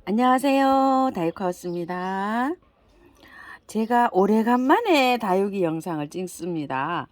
안녕하세요. 다육하우스입니다. 제가 오래간만에 다육이 영상을 찍습니다.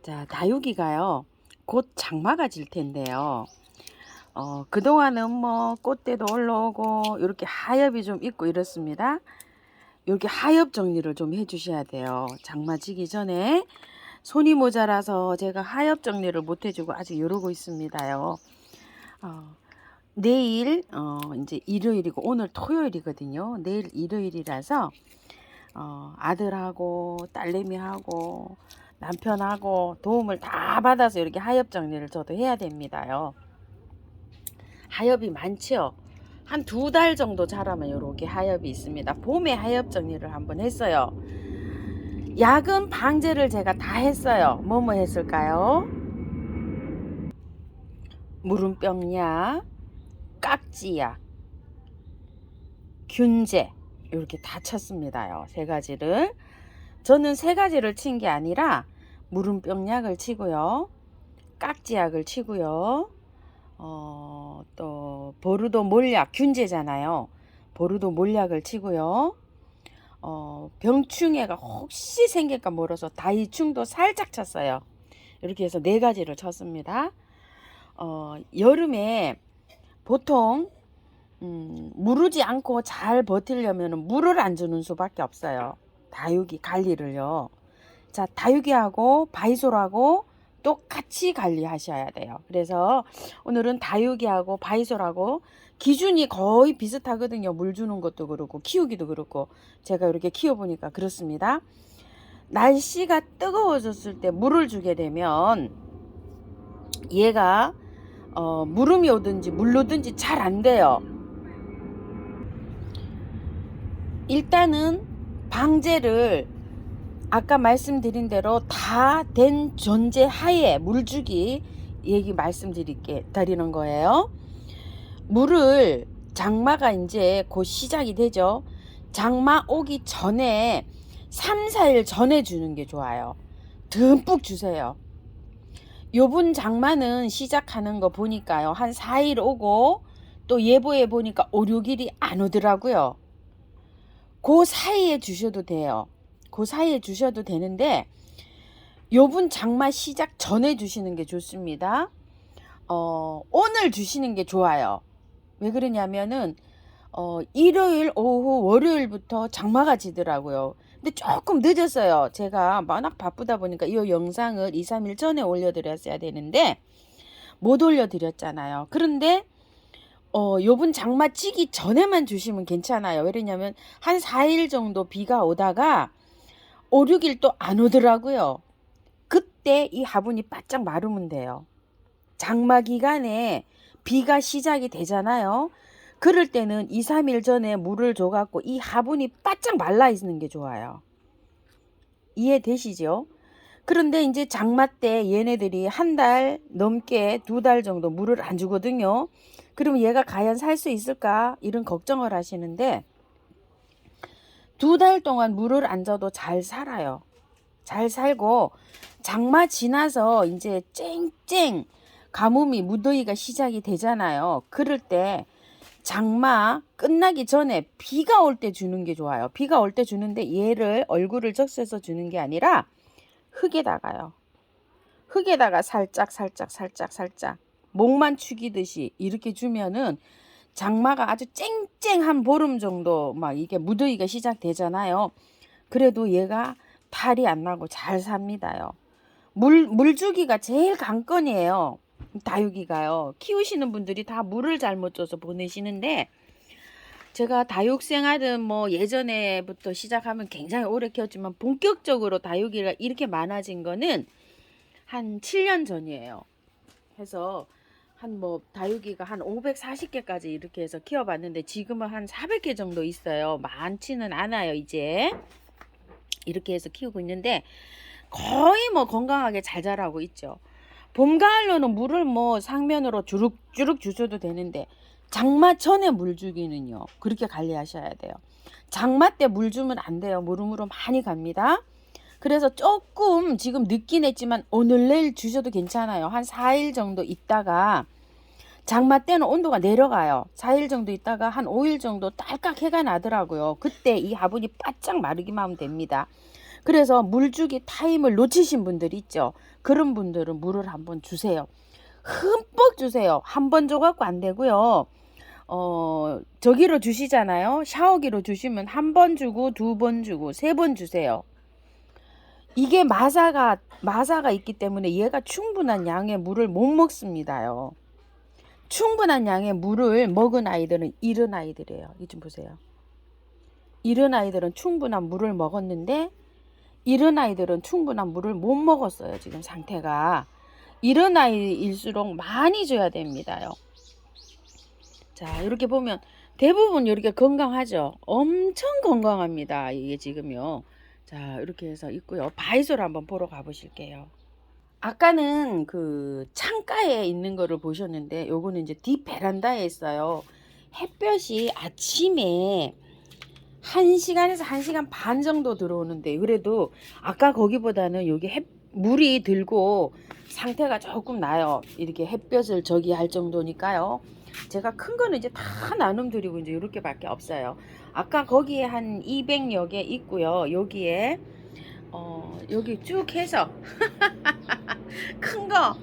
자, 다육이가요, 곧 장마가 질 텐데요. 그동안은 뭐 꽃대도 올라오고 이렇게 하엽이 좀 있고 이렇습니다. 이렇게 하엽 정리를 좀 해주셔야 돼요. 장마 지기 전에 손이 모자라서 제가 하엽 정리를 못 해주고 아직 이러고 있습니다요. 내일 이제 일요일이고 오늘 토요일이거든요. 내일 일요일이라서 아들하고 딸내미하고 남편하고 도움을 다 받아서 이렇게 하엽 정리를 저도 해야 됩니다요. 하엽이 많죠. 한 2달 정도 자라면 이렇게 하엽이 있습니다. 봄에 하엽 정리를 한번 했어요. 약은 방제를 제가 다 했어요. 뭐뭐 했을까요? 무름병약, 깍지약, 균제 이렇게 다 쳤습니다요. 3가지를. 저는 3가지를 친 게 아니라 무름병약을 치고요, 깍지약을 치고요, 또 보르도 몰약, 균제잖아요. 보르도 몰약을 치고요, 병충해가 혹시 생길까 몰라서 다이충도 살짝 쳤어요. 이렇게 해서 4가지를 쳤습니다. 여름에 보통 무르지 않고 잘 버티려면 물을 안 주는 수밖에 없어요. 다육이 관리를요. 자, 다육이하고 바이솔하고 똑같이 관리하셔야 돼요. 그래서 오늘은 다육이하고 바이솔하고 기준이 거의 비슷하거든요. 물 주는 것도 그렇고 키우기도 그렇고 제가 이렇게 키워보니까 그렇습니다. 날씨가 뜨거워졌을 때 물을 주게 되면 얘가 무름이 오든지 물르든지 잘 안 돼요. 일단은 방제를 아까 말씀드린 대로 다 된 존재 하에 물주기 얘기 드리는 거예요. 물을 장마가 이제 곧 시작이 되죠. 장마 오기 전에 3, 4일 전에 주는 게 좋아요. 듬뿍 주세요. 요번 장마는 시작하는 거 보니까요, 한 4일 오고 또 예보에 보니까 5, 6일이 안 오더라고요. 그 사이에 주셔도 돼요. 그 사이에 주셔도 되는데 요번 장마 시작 전에 주시는 게 좋습니다. 오늘 주시는 게 좋아요. 왜 그러냐면은 일요일 오후 월요일부터 장마가 지더라고요. 근데 조금 늦었어요. 제가 워낙 바쁘다 보니까 이 영상을 2, 3일 전에 올려드렸어야 되는데 못 올려드렸잖아요. 그런데 요번 장마 찌기 전에만 주시면 괜찮아요. 왜냐면 한 4일 정도 비가 오다가 5, 6일 또 안 오더라고요. 그때 이 화분이 바짝 마르면 돼요. 장마 기간에 비가 시작이 되잖아요. 그럴 때는 2, 3일 전에 물을 줘갖고 이 화분이 바짝 말라 있는 게 좋아요. 이해되시죠? 그런데 이제 장마 때 얘네들이 1달 넘게 2달 정도 물을 안 주거든요. 그럼 얘가 과연 살 수 있을까? 이런 걱정을 하시는데 2달 동안 물을 안 줘도 잘 살아요. 잘 살고 장마 지나서 이제 쨍쨍 가뭄이 무더위가 시작이 되잖아요. 그럴 때 장마 끝나기 전에 비가 올 때 주는 게 좋아요. 비가 올 때 주는데 얘를 얼굴을 적셔서 주는 게 아니라 흙에다가요. 흙에다가 살짝 목만 축이듯이 이렇게 주면은 장마가 아주 쨍쨍한 보름 정도 막 이게 무더위가 시작되잖아요. 그래도 얘가 탈이 안 나고 잘 삽니다요. 물주기가 제일 관건이에요. 다육이가요. 키우시는 분들이 다 물을 잘못 줘서 보내시는데 제가 다육 생활은 뭐 예전에부터 시작하면 굉장히 오래 키웠지만 본격적으로 다육이가 이렇게 많아진 거는 한 7년 전이에요. 해서 한 뭐 다육이가 한 540개까지 이렇게 해서 키워봤는데 지금은 한 400개 정도 있어요. 많지는 않아요. 이제 이렇게 해서 키우고 있는데 거의 뭐 건강하게 잘 자라고 있죠. 봄, 가을로는 물을 뭐 상면으로 주룩주룩 주셔도 되는데 장마 전에 물 주기는요, 그렇게 관리하셔야 돼요. 장마 때 물 주면 안 돼요. 무름으로 많이 갑니다. 그래서 조금 지금 늦긴 했지만 오늘 내일 주셔도 괜찮아요. 한 4일 정도 있다가 장마 때는 온도가 내려가요. 4일 정도 있다가 한 5일 정도 딸깍 해가 나더라고요. 그때 이 화분이 바짝 마르기만 하면 됩니다. 그래서 물주기 타임을 놓치신 분들 있죠. 그런 분들은 물을 한번 주세요. 흠뻑 주세요. 한 번 줘갖고 안 되고요. 저기로 주시잖아요. 샤워기로 주시면 한 번 주고 2번 주고 3번 주세요. 이게 마사가 있기 때문에 얘가 충분한 양의 물을 못 먹습니다요. 충분한 양의 물을 먹은 아이들은 이런 아이들이에요. 이 좀 보세요. 이런 아이들은 충분한 물을 먹었는데 이런 아이들은 충분한 물을 못 먹었어요. 지금 상태가. 이런 아이일수록 많이 줘야 됩니다요. 자, 이렇게 보면 대부분 이렇게 건강하죠. 엄청 건강합니다. 이게 지금요. 자, 이렇게 해서 있고요. 바이솔 한번 보러 가보실게요. 아까는 그 창가에 있는 거를 보셨는데 요거는 이제 뒷 베란다에 있어요. 햇볕이 아침에 1시간에서 1시간 반 정도 들어오는데 그래도 아까 거기보다는 여기 물이 들고 상태가 조금 나요. 이렇게 햇볕을 저기 할 정도니까요. 제가 큰 거는 이제 다 나눔 드리고 이제 이렇게 밖에 없어요. 아까 거기에 한 200여 개 있고요. 여기에 여기 쭉 해서 큰 거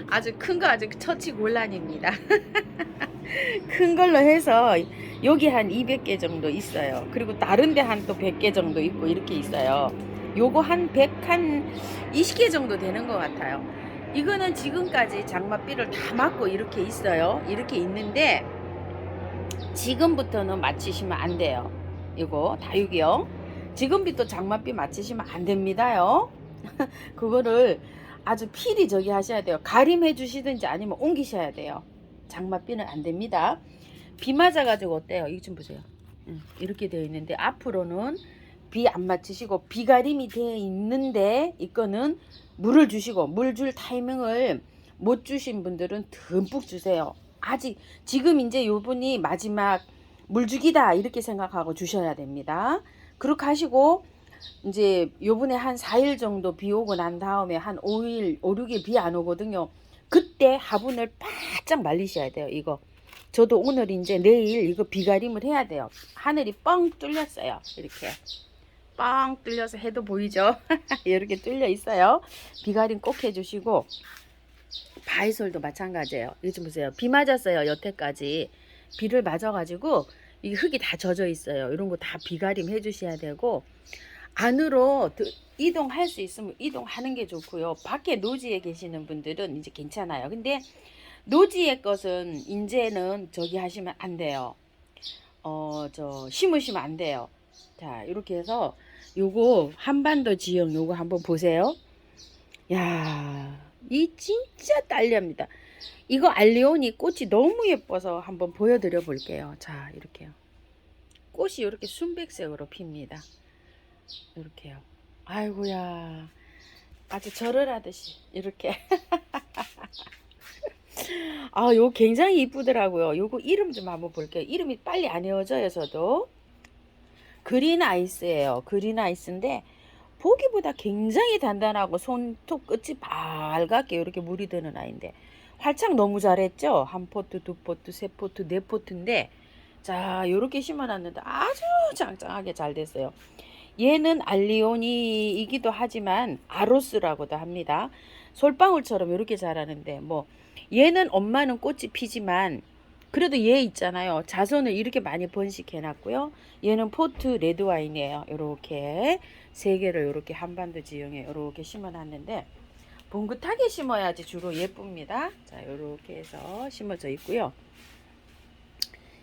아주 큰 거 아주 처치곤란입니다. 큰 걸로 해서 여기 한 200개 정도 있어요. 그리고 다른 데 한 또 100개 정도 있고 이렇게 있어요. 요거 한 20개 정도 되는 것 같아요. 이거는 지금까지 장맛비를 다 맞고 이렇게 있어요. 이렇게 있는데 지금부터는 맞추시면 안 돼요. 이거 다육이요. 지금부터 장맛비 맞추시면 안 됩니다요. 그거를 아주 필히 저기 하셔야 돼요. 가림해 주시든지 아니면 옮기셔야 돼요. 장맛비는 안 됩니다. 비 맞아가지고 어때요? 이거 좀 보세요. 이렇게 되어 있는데 앞으로는 비 안 맞추시고 비가림이 되어 있는데 이거는 물을 주시고 물 줄 타이밍을 못 주신 분들은 듬뿍 주세요. 아직 지금 이제 요분이 마지막 물주기다 이렇게 생각하고 주셔야 됩니다. 그렇게 하시고 이제 요번에 한 4일 정도 비 오고 난 다음에 한 5일 5, 6일 비 안 오거든요. 그때 화분을 바짝 말리셔야 돼요. 이거 저도 오늘 이제 내일 이거 비가림을 해야 돼요. 하늘이 뻥 뚫렸어요. 이렇게 뻥 뚫려서 해도 보이죠? 이렇게 뚫려 있어요. 비가림 꼭 해주시고 바이솔도 마찬가지예요. 이거 좀 보세요. 비 맞았어요. 여태까지 비를 맞아가지고 이 흙이 다 젖어 있어요. 이런 거 다 비가림 해주셔야 되고 안으로 이동할 수 있으면 이동하는 게 좋고요. 밖에 노지에 계시는 분들은 이제 괜찮아요. 근데 노지의 것은 이제는 저기 하시면 안 돼요. 심으시면 안 돼요. 자, 이렇게 해서 요거 한반도 지형 요거 한번 보세요. 야, 이 진짜 딸려입니다. 이거 알리오니 꽃이 너무 예뻐서 한번 보여드려 볼게요. 자, 이렇게요. 꽃이 이렇게 순백색으로 핍니다. 이렇게요. 아이고야, 아주 절을 하듯이 이렇게. 아, 요 굉장히 이쁘더라고요. 요거 이름 좀 한번 볼게요. 이름이 빨리 안 외워져요, 저도. 그린 아이스예요. 그린 아이스인데 보기보다 굉장히 단단하고 손톱 끝이 밝게 이렇게 물이 드는 아이인데 활착 너무 잘했죠. 한 포트, 두 포트, 세 포트, 네 포트인데 자, 요렇게 심어놨는데 아주 짱짱하게 잘 됐어요. 얘는 알리오니이기도 하지만 아로스라고도 합니다. 솔방울처럼 이렇게 자라는데 뭐 얘는 엄마는 꽃이 피지만 그래도 얘 있잖아요. 자손을 이렇게 많이 번식해 놨고요. 얘는 포트 레드와인이에요. 요렇게 세 개를 요렇게 한반도 지형에 요렇게 심어 놨는데 봉긋하게 심어야지 주로 예쁩니다. 자, 요렇게 해서 심어져 있고요.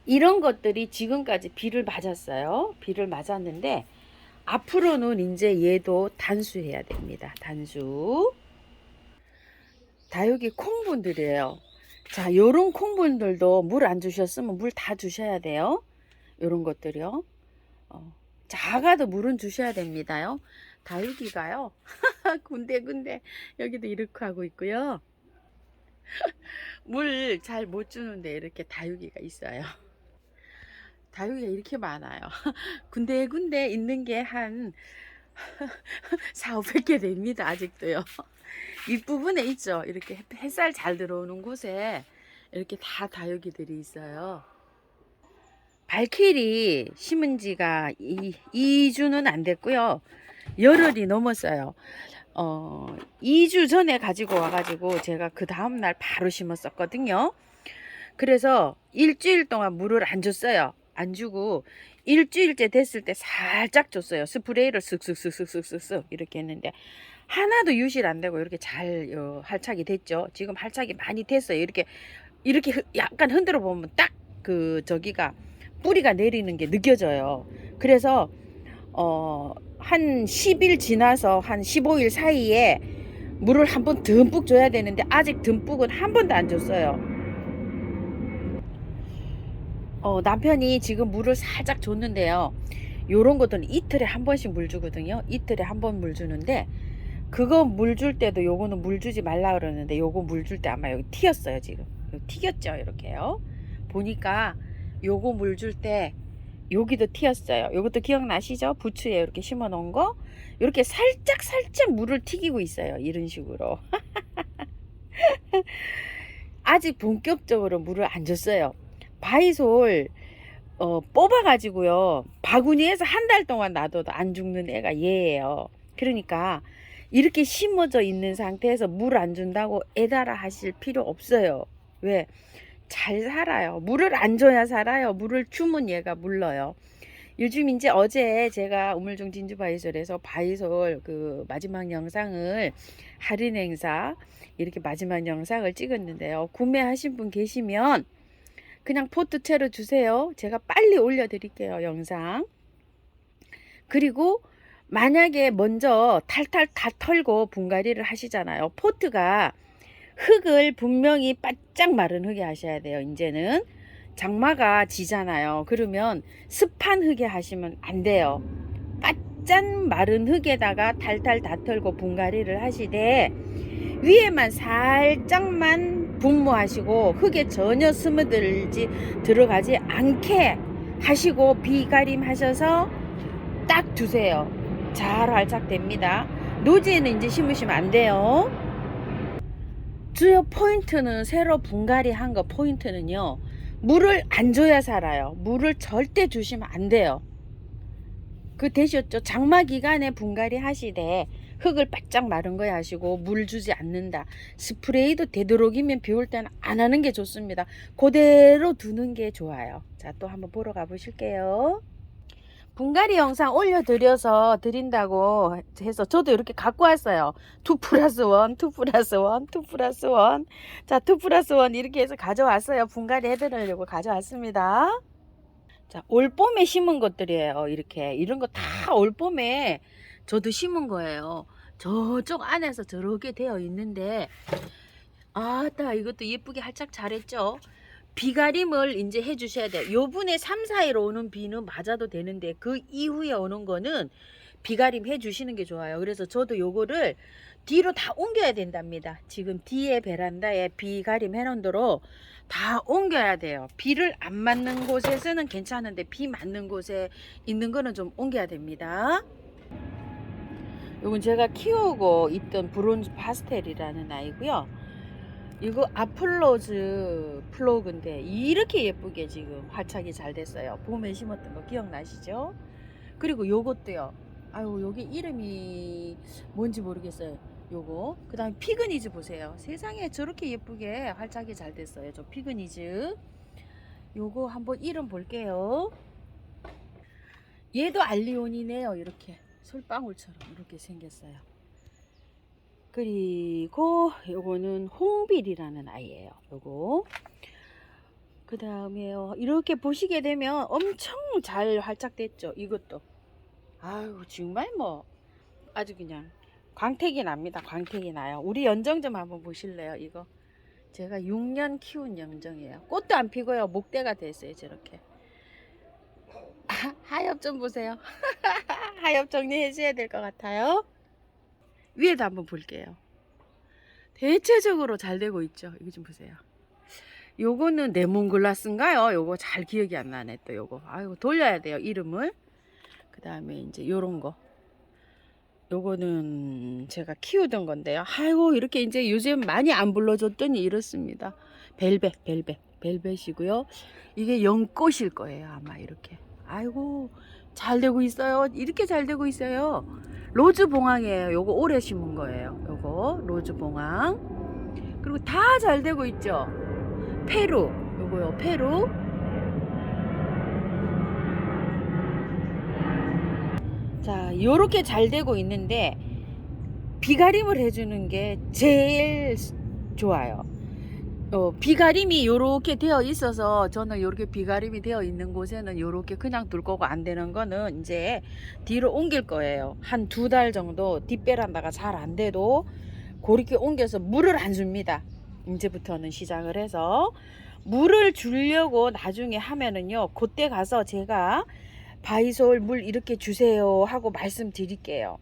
이런 것들이 지금까지 비를 맞았어요. 비를 맞았는데 앞으로는 이제 얘도 단수해야 됩니다. 단수. 다육이 콩분들이에요. 자, 요런 콩분들도 물 안 주셨으면 물 다 주셔야 돼요. 요런 것들이요. 작아도 물은 주셔야 됩니다요. 다육이가요. 군데군데 여기도 이렇게 하고 있고요. 물 잘 못 주는데 이렇게 다육이가 있어요. 다육이가 이렇게 많아요. 군데군데 있는 게 한 4, 500개 됩니다. 아직도요. 윗부분에 있죠. 이렇게 햇살 잘 들어오는 곳에 이렇게 다 다육이들이 있어요. 발키리 심은 지가 2주는 안 됐고요. 열흘이 넘었어요. 2주 전에 가지고 와가지고 제가 그 다음날 바로 심었었거든요. 그래서 일주일 동안 물을 안 줬어요. 안 주고 일주일째 됐을 때 살짝 줬어요. 스프레이를 쓱쓱쓱쓱쓱쓱 이렇게 했는데 하나도 유실 안 되고 이렇게 잘 활착이 됐죠. 지금 활착이 많이 됐어요. 이렇게 약간 흔들어 보면 딱 그 저기가 뿌리가 내리는 게 느껴져요. 그래서 한 10일 지나서 한 15일 사이에 물을 한 번 듬뿍 줘야 되는데 아직 듬뿍은 한 번도 안 줬어요. 남편이 지금 물을 살짝 줬는데요. 요런 것들은 이틀에 한 번씩 물 주거든요. 이틀에 한 번 물 주는데 그거 물 줄 때도 요거는 물 주지 말라 그러는데 요거 물 줄 때 아마 여기 튀었어요. 지금 여기 튀겼죠. 이렇게요. 보니까 요거 물 줄 때 여기도 튀었어요. 요것도 기억나시죠? 부추에 이렇게 심어 놓은 거 이렇게 살짝 물을 튀기고 있어요. 이런 식으로. 아직 본격적으로 물을 안 줬어요. 바이솔 뽑아 가지고요 바구니에서 한 달 동안 놔둬도 안 죽는 애가 얘예요. 그러니까 이렇게 심어져 있는 상태에서 물 안 준다고 애달아 하실 필요 없어요. 왜? 잘 살아요. 물을 안 줘야 살아요. 물을 주면 얘가 물러요. 요즘 이제 어제 제가 우물정 진주 바이솔에서 바이솔 그 마지막 영상을 할인 행사 이렇게 마지막 영상을 찍었는데요. 구매하신 분 계시면 그냥 포트 채로 주세요. 제가 빨리 올려드릴게요. 영상. 그리고 만약에 먼저 탈탈 다 털고 분갈이를 하시잖아요. 포트가 흙을 분명히 바짝 마른 흙에 하셔야 돼요. 이제는 장마가 지잖아요. 그러면 습한 흙에 하시면 안 돼요. 바짝 마른 흙에다가 탈탈 다 털고 분갈이를 하시되 위에만 살짝만 분무하시고 흙에 전혀 들어가지 않게 하시고 비가림 하셔서 딱 두세요. 잘 활착됩니다. 노지에는 이제 심으시면 안 돼요. 주요 포인트는 새로 분갈이 한 거 포인트는요. 물을 안 줘야 살아요. 물을 절대 주시면 안 돼요. 그 되셨죠? 장마 기간에 분갈이 하시되 흙을 바짝 마른 거에 하시고 물 주지 않는다. 스프레이도 되도록이면 비 올 때는 안 하는 게 좋습니다. 그대로 두는 게 좋아요. 자, 또 한번 보러 가 보실게요. 분갈이 영상 올려드려서 드린다고 해서 저도 이렇게 갖고 왔어요. 2+1, 2+1, 2+1. 자, 2+1 이렇게 해서 가져왔어요. 분갈이 해드리려고 가져왔습니다. 자, 올봄에 심은 것들이에요. 이렇게 이런 거 다 올봄에 저도 심은 거예요. 저쪽 안에서 저렇게 되어 있는데 아따 이것도 예쁘게 활짝 잘했죠. 비가림을 이제 해주셔야 돼요. 요분에 3, 4일 오는 비는 맞아도 되는데 그 이후에 오는 거는 비가림 해주시는 게 좋아요. 그래서 저도 요거를 뒤로 다 옮겨야 된답니다. 지금 뒤에 베란다에 비가림 해놓은 대로 다 옮겨야 돼요. 비를 안 맞는 곳에서는 괜찮은데 비 맞는 곳에 있는 거는 좀 옮겨야 됩니다. 요건 제가 키우고 있던 브론즈 파스텔이라는 아이고요. 이거 아플로즈 플로그인데 이렇게 예쁘게 지금 활착이 잘 됐어요. 봄에 심었던 거 기억나시죠? 그리고 요것도요. 아유 여기 이름이 뭔지 모르겠어요. 요거 그 다음에 피그니즈 보세요. 세상에 저렇게 예쁘게 활착이 잘 됐어요. 저 피그니즈 요거 한번 이름 볼게요. 얘도 알리온이네요. 이렇게 솔방울처럼 이렇게 생겼어요. 그리고 요거는 홍빌이라는 아이예요. 요거 그 다음에 이렇게 보시게 되면 엄청 잘 활착됐죠. 이것도 아유 정말 뭐 아주 그냥 광택이 납니다. 광택이 나요. 우리 연정 좀 한번 보실래요? 이거 제가 6년 키운 연정이에요. 꽃도 안 피고요. 목대가 됐어요. 저렇게 하엽 좀 보세요. 하엽 정리해 줘야 될 것 같아요. 위에도 한번 볼게요. 대체적으로 잘 되고 있죠. 이거 좀 보세요. 요거는 레몬글라스인가요? 요거 잘 기억이 안 나네. 또 요거 아이고 돌려야 돼요. 이름을. 그 다음에 이제 요런 거 요거는 제가 키우던 건데요. 아이고 이렇게 이제 요즘 많이 안 불러줬더니 이렇습니다. 벨벳이고요. 이게 연꽃일 거예요 아마. 이렇게 아이고 잘 되고 있어요. 이렇게 잘 되고 있어요. 로즈봉황이에요. 요거 올해 심은 거예요. 요거 로즈봉황. 그리고 다 잘 되고 있죠. 페루 요거요. 페루. 자 요렇게 잘 되고 있는데 비가림을 해주는 게 제일 좋아요. 비가림이 요렇게 되어 있어서 저는 요렇게 비가림이 되어 있는 곳에는 요렇게 그냥 둘 거고, 안 되는 거는 이제 뒤로 옮길 거예요. 한 2달 정도 뒷베란다가 잘 안 돼도 그렇게 옮겨서 물을 안 줍니다. 이제부터는 시작을 해서 물을 주려고 나중에 하면은요, 그때 가서 제가 바이솔 물 이렇게 주세요 하고 말씀드릴게요.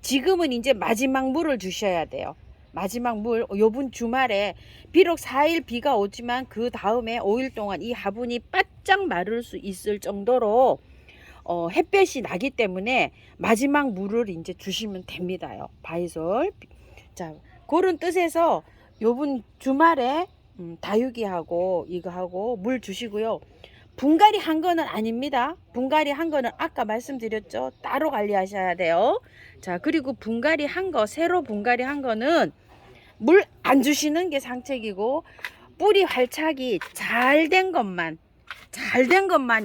지금은 이제 마지막 물을 주셔야 돼요. 마지막 물, 요번 주말에 비록 4일 비가 오지만 그 다음에 5일 동안 이 화분이 바짝 마를 수 있을 정도로 햇볕이 나기 때문에 마지막 물을 이제 주시면 됩니다요. 바이솔. 자, 그런 뜻에서 요번 주말에 다육이하고 이거 하고 물 주시고요. 분갈이 한 거는 아닙니다. 분갈이 한 거는 아까 말씀드렸죠. 따로 관리하셔야 돼요. 자, 그리고 분갈이 한 거, 새로 분갈이 한 거는 물 안 주시는 게 상책이고, 뿌리 활착이 잘 된 것만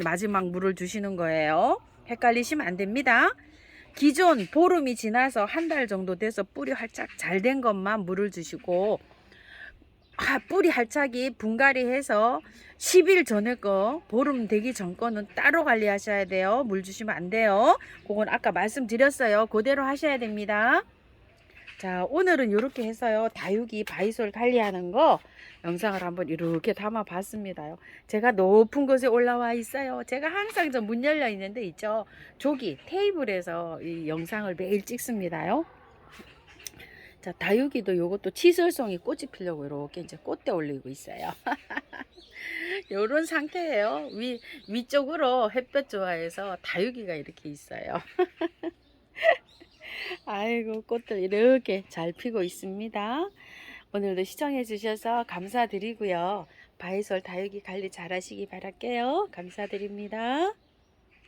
마지막 물을 주시는 거예요. 헷갈리시면 안 됩니다. 기존 보름이 지나서 한 달 정도 돼서 뿌리 활착 잘 된 것만 물을 주시고, 뿌리 활착이 분갈이해서 10일 전에 거, 보름 되기 전 거는 따로 관리하셔야 돼요. 물 주시면 안 돼요. 그건 아까 말씀드렸어요. 그대로 하셔야 됩니다. 자, 오늘은 이렇게 해서요, 다육이 바이솔 관리하는 거 영상을 한번 이렇게 담아 봤습니다요. 제가 높은 곳에 올라와 있어요. 제가 항상 저 문 열려 있는데 있죠, 저기 테이블에서 이 영상을 매일 찍습니다요. 자, 다육이도 요것도 치설송이 꽃이 피려고 이렇게 이제 꽃대 올리고 있어요. 요런 상태예요. 위쪽으로 햇볕 좋아해서 다육이가 이렇게 있어요. 아이고, 꽃들 이렇게 잘 피고 있습니다. 오늘도 시청해 주셔서 감사드리고요. 바이솔 다육이 관리 잘 하시기 바랄게요. 감사드립니다.